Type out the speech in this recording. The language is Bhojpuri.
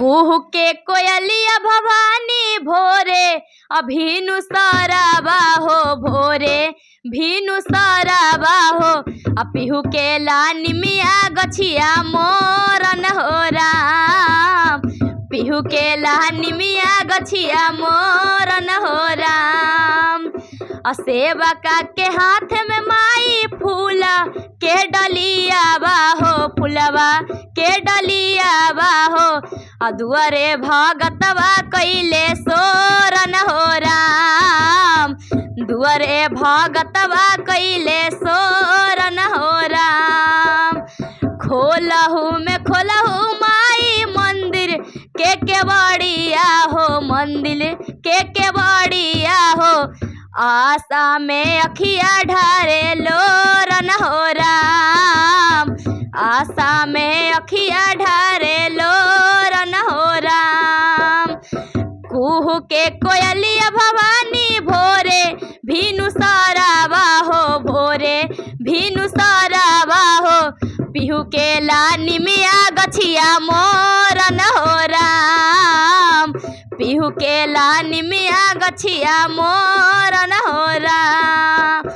कुहू के कोयलिया भवानी भोरे अभिनु सराबा हो भोरे भीनु सराबा हो पिहू के लानी मिया गछिया मोरन हो राम पिहू के लानी मिया गछिया मोरन हो राम। सेवका के हाथ में माई फूला के डलिया बाहो फुलवा के डलिया बाहो दुआरे भगतवा कैले सोरन हो राम दुआरे भगतवा कैले सोरन हो राम। खोलहू में खोलहू माई मंदिर के केवड़िया हो मंदिर के बड़िया हो आशा में अखिया ढारे लोरन हो राम आशा में अखिया ढारे लोरन हो राम। कुहू के कोयलिया भवानी भोरे भीनु सराबा हो भोरे भीनु सराबा हो पिहू के लानी मिया गछिया मोरन हो राम पिहू के लानी मिया गछिया मोरन हो राम।